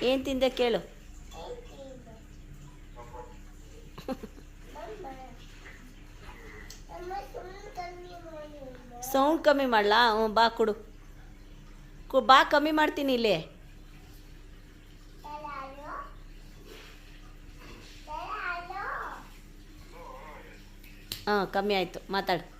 ಏನು ತಿಂದೆ ಕೇಳು. ಸೌಂಡ್ ಕಮ್ಮಿ ಮಾಡಲಾ? ಹ್ಞೂ ಬಾ ಕೊಡು. ಬಾ ಕಮ್ಮಿ ಮಾಡ್ತೀನಿ ಇಲ್ಲಿ. ಹಾಂ ಕಮ್ಮಿ ಆಯಿತು, ಮಾತಾಡು.